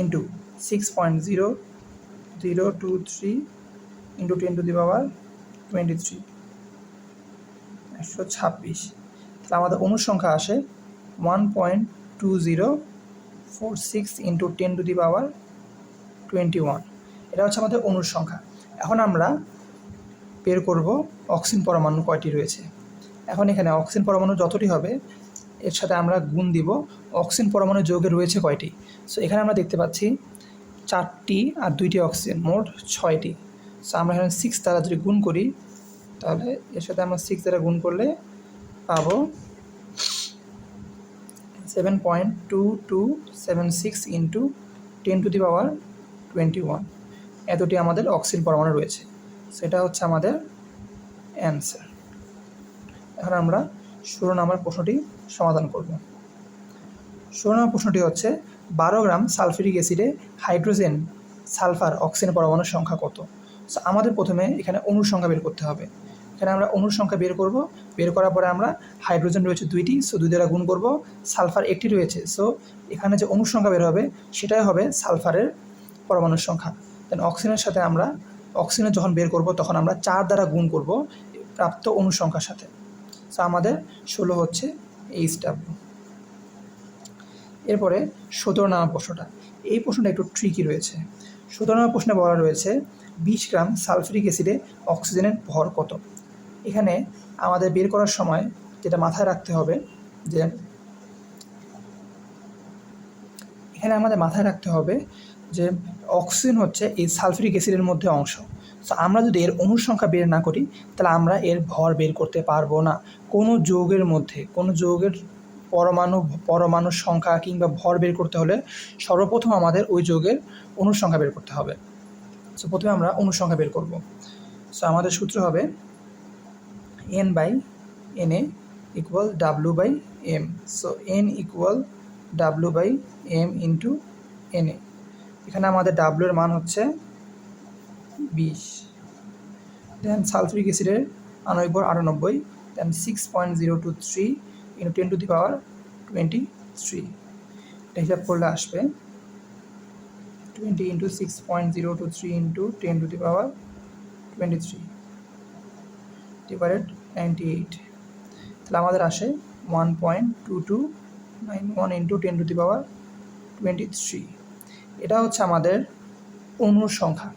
ইন্টু 6.0023 ইন্টু 10⁻23 126। তাহলে আমাদের অনুসংখ্যা আসে 1.2046 ইন্টু 10⁻21। এটা হচ্ছে আমাদের অনুসংখ্যা। এখন আমরা বের করব অক্সিজেন পরমাণু কয়টি রয়েছে। এখন এখানে অক্সিজেন পরমাণু যতটি হবে এর সাথে আমরা গুণ দিব অক্সিজেন পরমাণু যৌগে রয়েছে কয়টি। সো এখানে আমরা দেখতে পাচ্ছি 4টি আর 2টি অক্সিজেন, মোট 6টি। সো আমরা এখানে 6 দ্বারা যদি গুণ করি তাহলে এর সাথে আমরা 6 দ্বারা গুণ করলে পাবো 7.2276 ইন্টু 10⁻21। এতটি আমাদের অক্সিজেন পরমাণু রয়েছে। সেটা হচ্ছে আমাদের অ্যান্সার। এখন আমরা 16 নম্বর প্রশ্নটি সমাধান করব। 16 নম্বর প্রশ্নটি হচ্ছে 12 গ্রাম সালফিউরিক অ্যাসিডে হাইড্রোজেন, সালফার, অক্সিজেন পরমাণুর সংখ্যা কত। সো আমাদের প্রথমে এখানে অণুর সংখ্যা বের করতে হবে। এখানে আমরা অণুর সংখ্যা বের করব। বের করার পরে আমরা হাইড্রোজেন রয়েছে 2টি, সো 2 দ্বারা গুণ করব। সালফার 1টি রয়েছে, সো এখানে যে অণুর সংখ্যা বের হবে সেটাই হবে সালফারের পরমাণুর সংখ্যা। দেন অক্সিজেনের সাথে আমরা অক্সিজেন যখন বের করব তখন আমরা 4 দ্বারা গুণ করব প্রাপ্ত অণুর সংখ্যার সাথে। সো আমাদের 16 হচ্ছে HW। এরপরে 17 নম্বর প্রশ্নটা, এই প্রশ্নটা একটু ট্রিকি রয়েছে। 17 নম্বর প্রশ্নে বলা রয়েছে 20 গ্রাম সালফিউরিক অ্যাসিডে অক্সিজেনের ভর কত। এখানে আমাদের বের করার সময় যেটা মাথায় রাখতে হবে যে যে অক্সিজেন হচ্ছে এই সালফিউরিক অ্যাসিডের মধ্যে অংশ। সো আমরা যদি এর অণুর সংখ্যা বের না করি তাহলে আমরা এর ভর বের করতে পারবো না। কোনো যৌগের মধ্যে কোনো যৌগের পরমাণুর সংখ্যা কিংবা ভর বের করতে হলে সর্বপ্রথম আমাদের ওই যৌগের অণুর সংখ্যা বের করতে হবে। সো প্রথমে আমরা অণুর সংখ্যা বের করব। সো আমাদের সূত্র হবে N/Na equal W/m। So N equal W/m into Na। এখানে আমাদের W এর মান হচ্ছে 20। দেন সালফিউরিক অ্যাসিডের আণবিক ভর 98, দেন 6.023 ইন্টু 10⁻23। এটা হিসাব করলে আসবে 20 ইন্টু 6.023 ইন্টু 10⁻23 ডিভাইডেড 98। তাহলে আমাদের আসে 1.2291 ইন্টু 10⁻23। এটা হচ্ছে আমাদের অণুর সংখ্যা।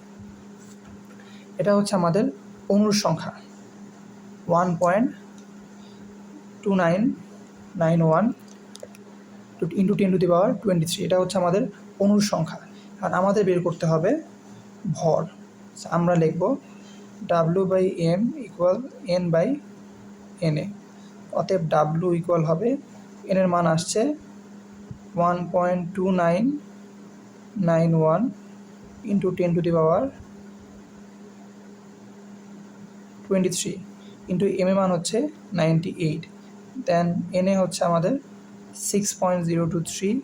1.2991 ইন্টু 10⁻23। এটা হচ্ছে আমাদের অণুর সংখ্যা। আর আমাদের বের করতে হবে ভর। আমরা লিখব W/m ইকুয়াল N/Na। অতএব W ইকুয়াল হবে, N এর মান আসছে 1.2991 ইন্টু 10⁻23 ইন্টু M এর মান হচ্ছে 98। দেন Na হচ্ছে আমাদের 6.023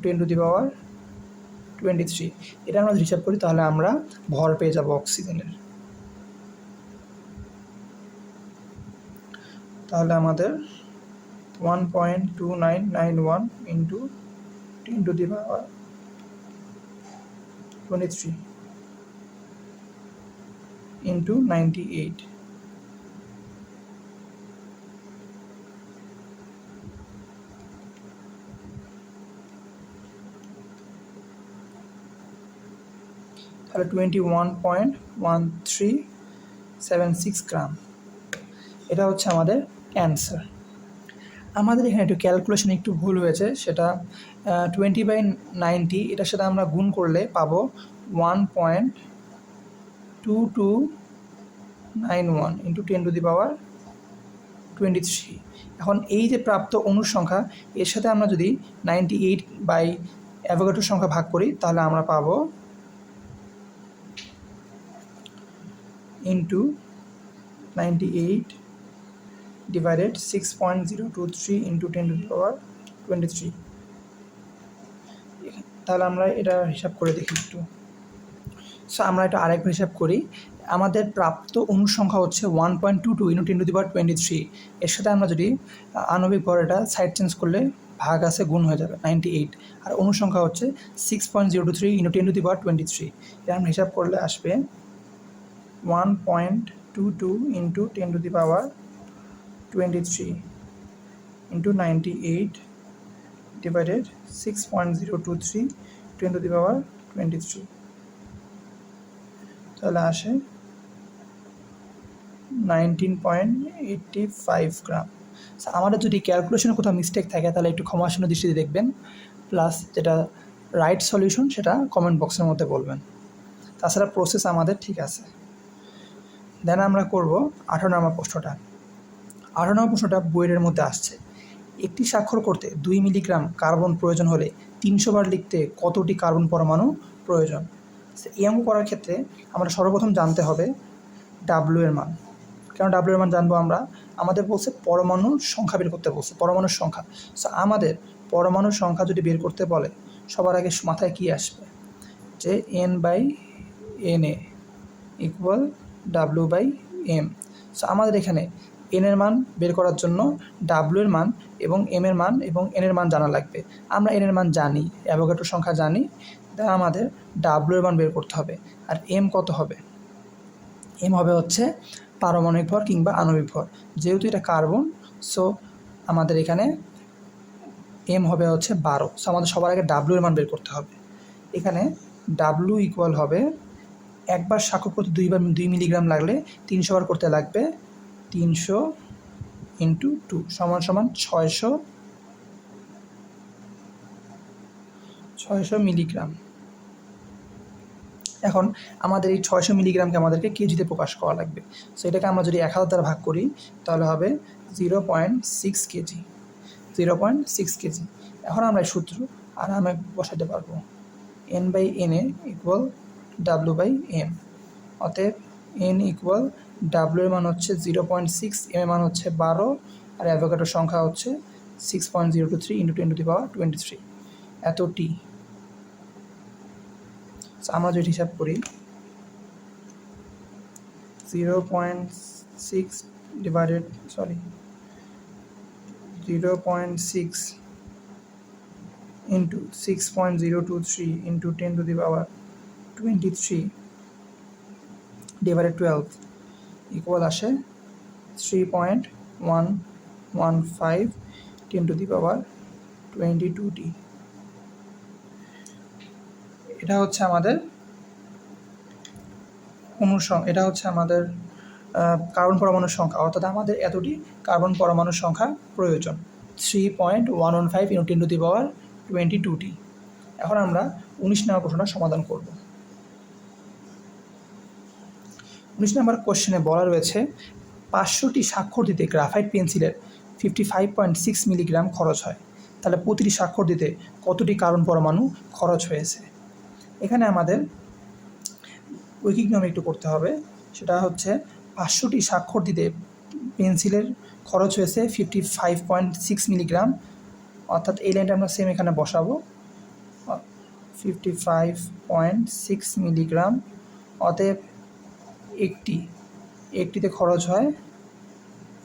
10⁻23। এটা আমরা হিসাব করি তাহলে আমরা ভর পেয়ে যাব অক্সিজেনের। তাহলে আমাদের 1.2991 ইন্টু 10⁻23 ইন্টু 98। তাহলে 21.1376 গ্রাম। এটা হচ্ছে আমাদের অ্যান্সার। আমাদের এখানে একটু ক্যালকুলেশন একটু ভুল হয়েছে, সেটা 20/90 এটার সাথে আমরা গুণ করলে পাবো 1.2291 ইন্টু 10⁻23। এখন এই যে প্রাপ্ত অণুর সংখ্যা এর সাথে আমরা যদি 98 অ্যাভোগাড্রোর সংখ্যা ভাগ করি তাহলে আমরা পাবো ইন্টু 98 ডিভাইডেড 6.023 ইন্টু 10⁻23। তাহলে আমরা এটা হিসাব করে দেখি একটু। সো আমরা এটা আরেকবার হিসাব করি। আমাদের প্রাপ্ত অণুর সংখ্যা হচ্ছে 1.22 × 10⁻23। এর সাথে আমরা যদি আণবিক ভর এটা সাইড চেঞ্জ করলে ভাগ আছে গুণ হয়ে যাবে 98। আর অণুর সংখ্যা হচ্ছে 6.023 × 10⁻23। এটা আমরা হিসাব করলে আসবে 1.22 × 10⁻23 × 98 divided 6.023 10⁻23, তাহলে আসে 19.85 গ্রাম। আমাদের যদি ক্যালকুলেশনে কোথাও মিস্টেক থাকে তাহলে একটু ক্ষমাসুন্দর দৃষ্টিতে দেখবেন, প্লাস যেটা রাইট সলিউশন সেটা কমেন্ট বক্সের মধ্যে বলবেন। তাছাড়া প্রসেস আমাদের ঠিক আছে। দেন আমরা করব 18 নম্বর প্রশ্নটা। 18 নম্বর প্রশ্নটা বইয়ের মধ্যে আসছে, একটি স্বাক্ষর করতে 2 মিলিগ্রাম কার্বন প্রয়োজন হলে 300 বার লিখতে কতটি কার্বন পরমাণু প্রয়োজন? এই অঙ্ক করার ক্ষেত্রে আমরা সর্বপ্রথম জানতে হবে ডাব্লিউ এর মান। কেন ডাব্লিউ এর মান জানবো আমরা? আমাদের বলছে পরমাণুর সংখ্যা বের করতে বলছে, পরমাণুর সংখ্যা। সো আমাদের পরমাণুর সংখ্যা যদি বের করতে বলে সবার আগে মাথায় কী আসবে? যে N/Na ইকুয়াল W/m। সো আমাদের এখানে এন এর মান বের করার জন্য ডাব্লিউ এর মান এবং এম এর মান এবং এন এর মান জানা লাগবে। আমরা এন এর মান জানি, অ্যাভোগাড্রো সংখ্যা জানি, তাই আমাদের ডাব্লিউ এর মান বের করতে হবে। আর এম কত হবে? এম হবে হচ্ছে পারমাণবিক ভর কিংবা আণবিক ভর। যেহেতু এটা কার্বন, সো আমাদের এখানে এম হবে হচ্ছে 12। সো আমাদের সবার আগে ডাব্লিউ এর মান বের করতে হবে। এখানে ডাব্লিউ ইকুয়াল হবে, একবার স্বাক্ষর করতে 2 মিলিগ্রাম লাগলে 300 বার করতে লাগবে 300 × 2 = 600 মিলিগ্রাম। এখন আমাদের এই 600 মিলিগ্রামকে আমাদেরকে কেজিতে প্রকাশ করা লাগবে। সো এটাকে আমরা যদি 1000 দ্বারা ভাগ করি তাহলে হবে 0.6 কেজি, 0.6 কেজি। এখন আমরা এই সূত্র আরামে বসাতে পারবো। N/Na equal W/m। অতএব N ইকুয়াল ডাব্লিউ এর মান হচ্ছে 0.6, এম এর মান হচ্ছে 12, আর অ্যাভোগাড্রোর সংখ্যা হচ্ছে 6.023 × 10⁻23, এত টি। আমরা যদি হিসাব করি 0.6 × 6.023 × 10⁻23 / 12 ইকুয়াল আসে 3.115 × 10⁻22টি। এটা হচ্ছে আমাদের এটা হচ্ছে আমাদের কার্বন পরমাণুর সংখ্যা, অর্থাৎ আমাদের এতটি কার্বন পরমাণুর সংখ্যা প্রয়োজন, 3.115 × 10⁻22টি। এখন আমরা 19 নম্বর প্রশ্নটা সমাধান করব। 19 নম্বর কোশ্চেনে বলা রয়েছে 500টি স্বাক্ষর দিতে গ্রাফাইট পেন্সিলের 55.6 মিলিগ্রাম খরচ হয়, তাহলে প্রতিটি স্বাক্ষর দিতে কতটি কার্বন পরমাণু খরচ হয়েছে? এখানে আমাদের ঐকিক নিয়ম একটু করতে হবে। সেটা হচ্ছে 500টি স্বাক্ষর দিতে পেন্সিলের খরচ হয়েছে 55.6 মিলিগ্রাম, অর্থাৎ এই লাইনটা আমরা সেম এখানে বসাবো 55.6 মিলিগ্রাম। অতএব একটিতে খরচ হয়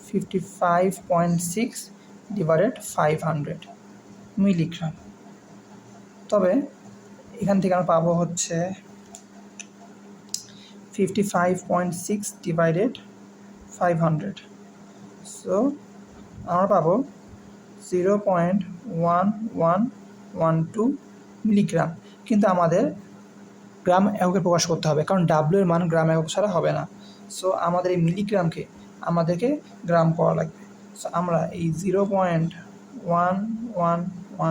55.6 / 500 মিলিগ্রাম। তবে এখান থেকে আমরা পাবো হচ্ছে 55.6 / 500, সো আমরা পাবো 0.1112 মিলিগ্রাম। কিন্তু আমাদের গ্রাম এককে প্রকাশ করতে হবে, কারণ ডাব্লিউ এর মান গ্রাম একক ছাড়া হবে না। সো আমাদের এই মিলিগ্রামকে আমাদেরকে গ্রাম করা লাগবে। সো আমরা এই 0.1112 ×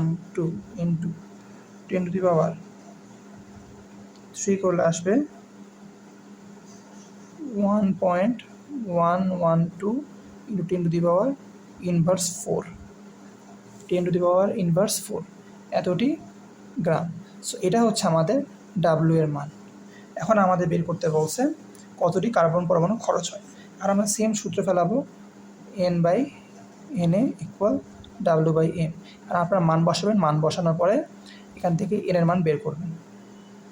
10⁻³ করলে আসবে 1.112 × 10⁻⁴, 10⁻⁴ এতটি গ্রাম। সো এটা হচ্ছে আমাদের ডাব্লিউ এর মান। এখন আমাদের বের করতে বলছে কতটি কার্বন পরমাণু খরচ হয়, আর আমরা সেম সূত্র ফেলাবো N/Na ইকুয়াল W/m। আর আপনারা মান বসাবেন, মান বসানোর পরে এখান থেকে এন এর মান বের করবেন।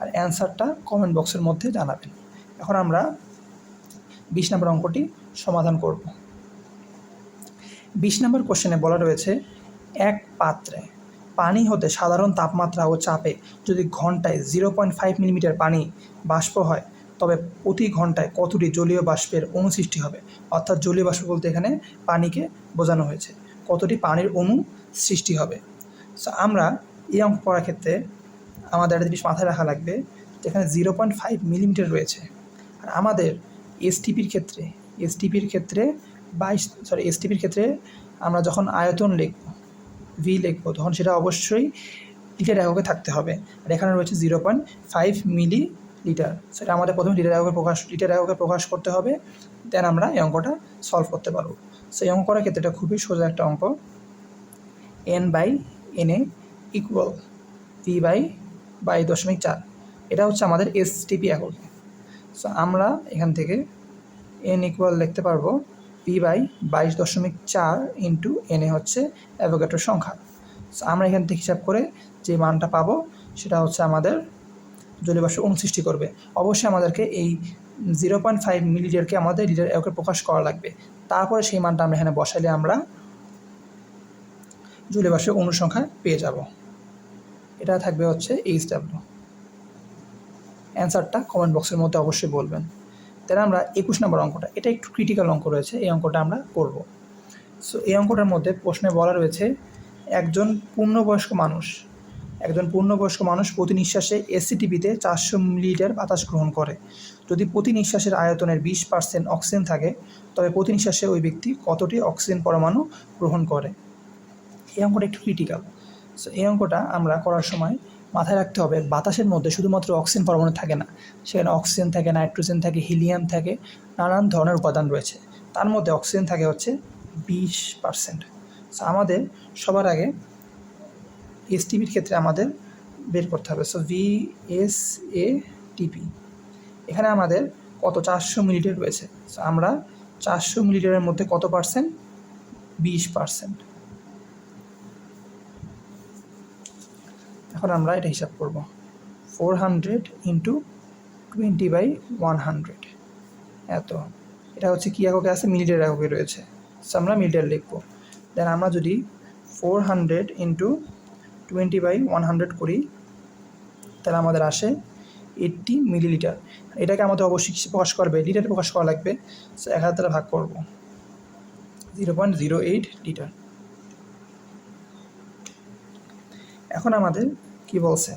আর অ্যান্সারটা কমেন্ট বক্সের মধ্যে জানাবেন। এখন আমরা 20 নম্বর অঙ্কটি সমাধান করব। 20 নম্বর কোশ্চেনে বলা রয়েছে, এক পাত্রে পানি হতে সাধারণ তাপমাত্রা ও চাপে যদি ঘন্টায় 0.5 মিলিমিটার পানি বাষ্প হয়, তবে প্রতি ঘন্টায় কতটি জলীয় বাষ্পের অণু সৃষ্টি হবে। অর্থাৎ জলীয় বাষ্প বলতে এখানে পানিকে বোঝানো হয়েছে, কতটি পানির অণু সৃষ্টি হবে। সো আমরা এই অঙ্ক করার ক্ষেত্রে আমাদের একটা জিনিস মাথায় রাখা লাগবে, যেখানে 0.5 মিলিমিটার রয়েছে। আর আমাদের এসটিপির ক্ষেত্রে এসটিপির ক্ষেত্রে আমরা যখন আয়তন লিখব, ভি লিখব, তখন সেটা অবশ্যই লিটার এককে থাকতে হবে। আর এখানে রয়েছে 0.5 মিলি লিটার। সেটা আমাদের প্রথমে লিটার এককে প্রকাশ করতে হবে, দেন আমরা এই অঙ্কটা সলভ করতে পারবো। সো এই অঙ্ক করার ক্ষেত্রে এটা খুবই সোজা একটা অঙ্ক। N/Na ইকুয়াল V/22.4, এটা হচ্ছে আমাদের এসটিপি এককে। সো আমরা এখান থেকে N ইকুয়াল লিখতে পারবো V/22.4 ইন্টু Na হচ্ছে অ্যাভোগাড্রোর সংখ্যা। সো আমরা এখান থেকে হিসাব করে যে মানটা পাবো সেটা হচ্ছে আমাদের জলীয় বাষ্প অণু সৃষ্টি করবে। অবশ্যই আমাদেরকে এই 0.5 মিলিলিটারকে আমাদের লিটার এককে প্রকাশ করা লাগবে। তারপরে সেই মানটা আমরা এখানে বসাইলে আমরা জলীয় বাষ্পের অণুর সংখ্যা পেয়ে যাব। এটা থাকবে হচ্ছে HW। অ্যান্সারটা কমেন্ট বক্সের মধ্যে অবশ্যই বলবেন। তাহলে আমরা 21 নম্বর অঙ্কটা, এটা একটু ক্রিটিক্যাল অঙ্ক রয়েছে, এই অঙ্কটা আমরা করব। সো এই অঙ্কটার মধ্যে প্রশ্নে বলা রয়েছে, একজন পূর্ণবয়স্ক মানুষ প্রতি নিঃশ্বাসে এসিটিপিতে 400 মিলিলিটার বাতাস গ্রহণ করে। যদি প্রতি নিঃশ্বাসের আয়তনের 20% অক্সিজেন থাকে, তবে প্রতি নিঃশ্বাসে ওই ব্যক্তি কতটি অক্সিজেন পরমাণু গ্রহণ করে। এই অঙ্কটা একটু ক্রিটিক্যাল। সো এই অঙ্কটা আমরা করার সময় মাথায় রাখতে হবে, বাতাসের মধ্যে শুধুমাত্র অক্সিজেন পরমাণু থাকে না, সেখানে অক্সিজেন থাকে, নাইট্রোজেন থাকে, হিলিয়াম থাকে, নানান ধরনের উপাদান রয়েছে। তার মধ্যে অক্সিজেন থাকে হচ্ছে 20%। সো আমাদের সবার আগে এসটিপির ক্ষেত্রে আমাদের বের করতে হবে। সো VSATP, এখানে আমাদের কত 400 মিলিলিটার রয়েছে। সো আমরা 400 মিলিলিটারের মধ্যে কত পার্সেন্ট? 20%। এখন আমরা এটা হিসাব করব, 400 ইন্টু 20/100 এত। এটা হচ্ছে কী এককে আছে? মিলিলিটার এককে রয়েছে। সো আমরা মিলিলিটার লিখব। দেন আমরা যদি 400 ইন্টু 20/100 করি, তাহলে আমাদের আসে 80 মিলিলিটার। এটাকে আমাদের অবশ্যই কিছু প্রকাশ করবে, লিটারে প্রকাশ করা লাগবে। সো 1000 দ্বারা ভাগ করব, 0.08 লিটার। এখন আমাদের কি বলছে,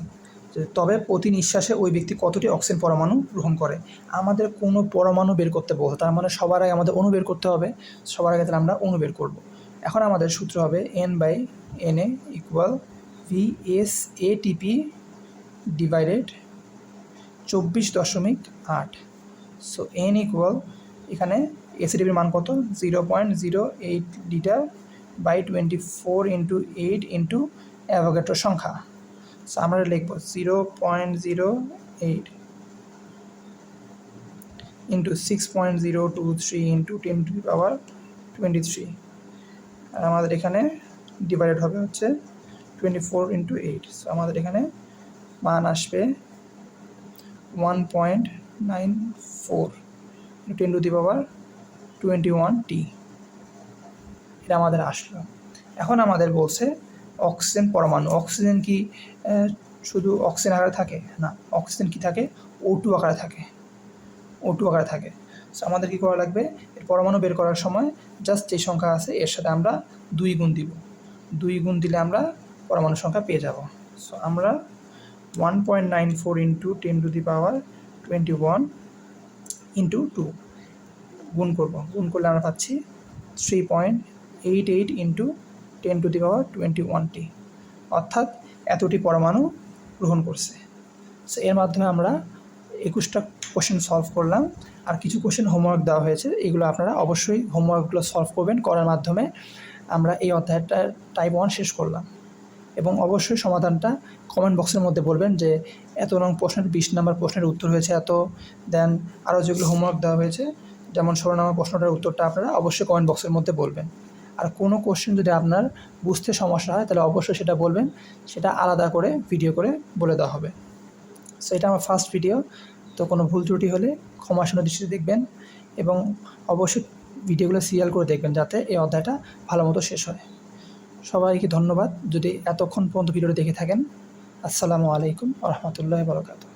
যে তবে প্রতি নিঃশ্বাসে ওই ব্যক্তি কতটি অক্সিজেন পরমাণু গ্রহণ করে। আমাদের কোনো পরমাণু বের করতে বলছে, তার মানে সবার আগে আমাদের অণু বের করতে হবে। সবার আগে তাহলে আমরা অণু বের করব। এখন আমাদের সূত্র হবে N/Na equal VSATP divided 24.8। So N equal, এখানে এসিটিপির মান কত? 0.08 লিটার বাই 24 ইন্টু 8 ইন্টু অ্যাভোগাড্রোর সংখ্যা। সো আমরা লিখব 0.08 ইন্টু 6.023 ইন্টু 10⁻23। আর আমাদের এখানে ডিভাইডেড হবে হচ্ছে 24 ইন্টু 8। সো আমাদের এখানে মান আসবে 1.94 10⁻21t। এটা আমাদের আসলো। এখন আমাদের বলছে অক্সিজেন পরমাণু। অক্সিজেন কি শুধু অক্সিজেন আকারে থাকে? না, অক্সিজেন কি থাকে? O2 আকারে থাকে। O2 আকারে থাকে। সো আমাদের কী করা লাগবে, এর পরমাণু বের করার সময় জাস্ট যে সংখ্যা আছে এর সাথে আমরা 2 গুণ দিব। 2 গুণ দিলে আমরা পরমাণু সংখ্যা পেয়ে যাব। সো আমরা 1.94 ইন্টু 10⁻21 ইন্টু 2 গুণ করব। গুণ করলে আমরা পাচ্ছি 3.88 ইন্টু 10⁻21t, অর্থাৎ এতটি পরমাণু গ্রহণ করছে। সো এর মাধ্যমে আমরা 21টা কোশ্চেন সলভ করলাম। আর কিছু কোশ্চেন হোমওয়ার্ক দেওয়া হয়েছে, এগুলো আপনারা অবশ্যই হোমওয়ার্কগুলো সলভ করবেন। করার মাধ্যমে আমরা এই অধ্যায়টা টাইপ 1 শেষ করলাম। এবং অবশ্যই সমাধানটা কমেন্ট বক্সের মধ্যে বলবেন যে এত নং প্রশ্নের 20 নম্বর প্রশ্নের উত্তর হয়েছে এত। দেন আরও যেগুলো হোমওয়ার্ক দেওয়া হয়েছে, যেমন 16 নম্বর প্রশ্নটার উত্তরটা আপনারা অবশ্যই কমেন্ট বক্সের মধ্যে বলবেন। আর কোনো কোশ্চেন যদি আপনার বুঝতে সমস্যা হয়, তাহলে অবশ্যই সেটা বলবেন, সেটা আলাদা করে ভিডিও করে বলে দেওয়া হবে। সো এটা আমার ফার্স্ট ভিডিও, তো কোনো ভুল ত্রুটি হলে ক্ষমাসুন্দর দৃষ্টিতে দেখবেন এবং অবশ্যই ভিডিওগুলো সিরিয়াল করে দেখবেন যাতে এই অধ্যায়টা ভালো মতো শেষ হয়। সবাইকে ধন্যবাদ যদি এতক্ষণ পর্যন্ত ভিডিওটা দেখে থাকেন। আসসালামু আলাইকুম ওয়া রাহমাতুল্লাহি ওয়া বারাকাতুহু।